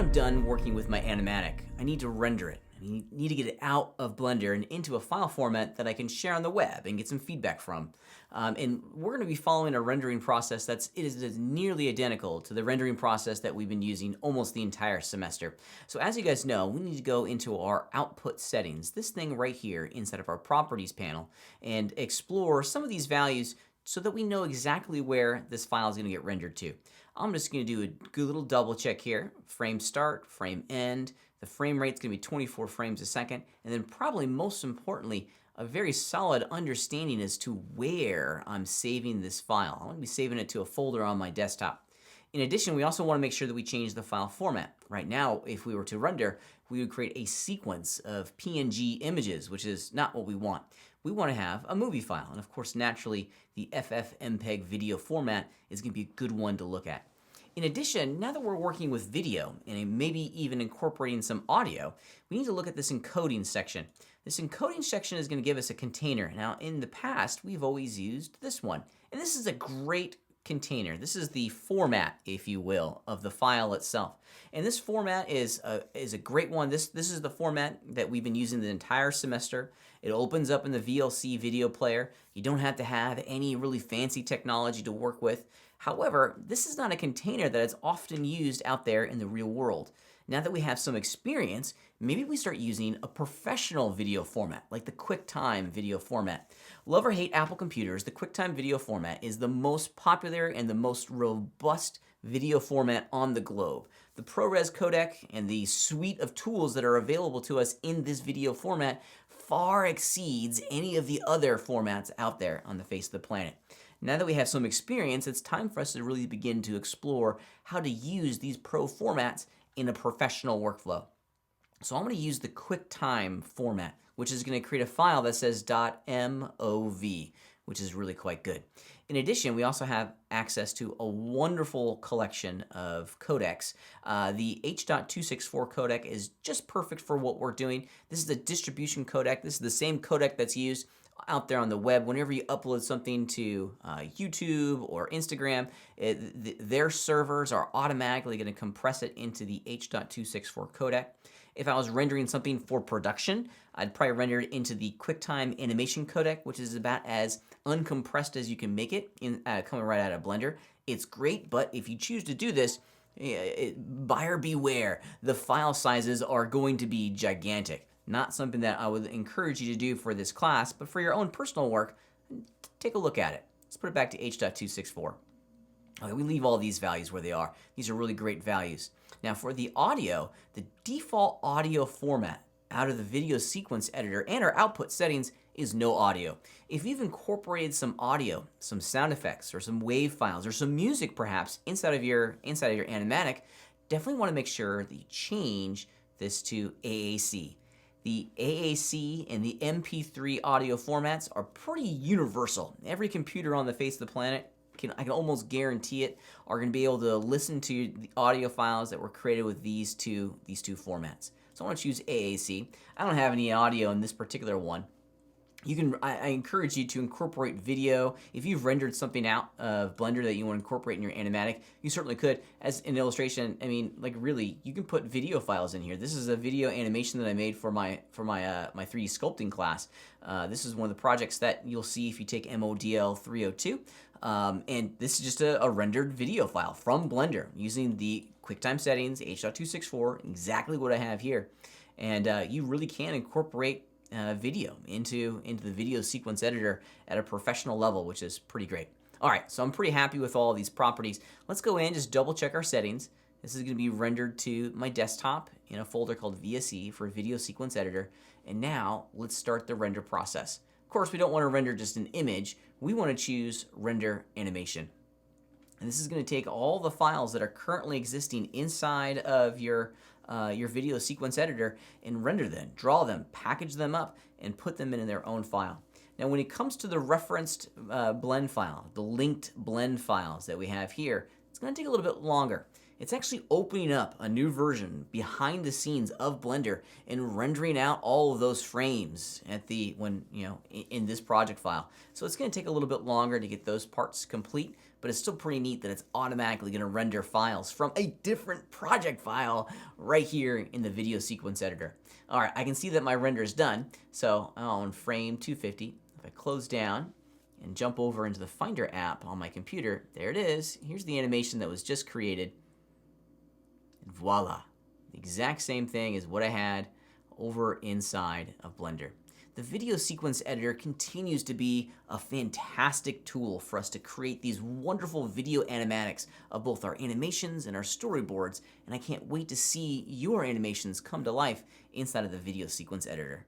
I'm done working with my animatic, I need to render it. I need to get it out of Blender and into a file format that I can share on the web and get some feedback from. And we're going to be following a rendering process that is nearly identical to the rendering process that we've been using almost the entire semester. So as you guys know, we need to go into our output settings, this thing right here inside of our properties panel, and explore some of these values so that we know exactly where this file is going to get rendered to. I'm just going to do a good little double check here. Frame start, frame end. The frame rate is going to be 24 frames a second. And then probably most importantly, a very solid understanding as to where I'm saving this file. I'm going to be saving it to a folder on my desktop. In addition, we also want to make sure that we change the file format. Right now, if we were to render, we would create a sequence of PNG images, which is not what we want. We want to have a movie file. And of course, naturally, the FFmpeg video format is going to be a good one to look at. In addition, now that we're working with video and maybe even incorporating some audio, we need to look at this encoding section. This encoding section is going to give us a container. Now, in the past, we've always used this one. And this is a great container. This is the format, if you will, of the file itself. And this format is a great one. This is the format that we've been using the entire semester. It opens up in the VLC video player. You don't have to have any really fancy technology to work with. However, this is not a container that is often used out there in the real world. Now that we have some experience, maybe we start using a professional video format, like the QuickTime video format. Love or hate Apple computers, the QuickTime video format is the most popular and the most robust video format on the globe. The ProRes codec and the suite of tools that are available to us in this video format far exceeds any of the other formats out there on the face of the planet. Now that we have some experience, it's time for us to really begin to explore how to use these pro formats in a professional workflow. So I'm going to use the QuickTime format, which is going to create a file that says .mov, which is really quite good. In addition, we also have access to a wonderful collection of codecs. The H.264 codec is just perfect for what we're doing. This is a distribution codec. This is the same codec that's used out there on the web. Whenever you upload something to YouTube or Instagram, their servers are automatically going to compress it into the H.264 codec. If I was rendering something for production, I'd probably render it into the QuickTime animation codec, which is about as uncompressed as you can make it coming right out of Blender. It's great, but if you choose to do this, buyer beware. The file sizes are going to be gigantic. Not something that I would encourage you to do for this class, but for your own personal work, take a look at it. Let's put it back to H.264. Okay, we leave all these values where they are. These are really great values. Now for the audio, the default audio format out of the video sequence editor and our output settings is no audio. If you've incorporated some audio, some sound effects, or some wave files, or some music perhaps inside of your animatic, definitely want to make sure that you change this to AAC. The AAC and the MP3 audio formats are pretty universal. Every computer on the face of the planet, I can almost guarantee it, are going to be able to listen to the audio files that were created with these two formats. So I want to choose AAC. I don't have any audio in this particular one. I encourage you to incorporate video. If you've rendered something out of Blender that you want to incorporate in your animatic, you certainly could. As an illustration, I mean, like really, you can put video files in here. This is a video animation that I made for my 3D sculpting class. This is one of the projects that you'll see if you take modl 302. And this is just a rendered video file from Blender using the QuickTime settings, H.264, exactly what I have here. And you really can incorporate video into the video sequence editor at a professional level, which is pretty great. All right, so I'm pretty happy with all of these properties. Let's go in, just double check our settings. This is going to be rendered to my desktop in a folder called VSE for Video Sequence Editor. And now let's start the render process. Of course, we don't want to render just an image. We want to choose Render Animation. And this is going to take all the files that are currently existing inside of your video sequence editor and render them, draw them, package them up, and put them in their own file. Now, when it comes to the referenced blend file, the linked blend files that we have here, it's going to take a little bit longer. It's actually opening up a new version behind the scenes of Blender and rendering out all of those frames in this project file. So it's going to take a little bit longer to get those parts complete, but it's still pretty neat that it's automatically going to render files from a different project file right here in the video sequence editor. All right, I can see that my render is done. So on frame 250, if I close down and jump over into the Finder app on my computer, there it is. Here's the animation that was just created. And voila, the exact same thing as what I had over inside of Blender. The video sequence editor continues to be a fantastic tool for us to create these wonderful video animatics of both our animations and our storyboards, and I can't wait to see your animations come to life inside of the video sequence editor.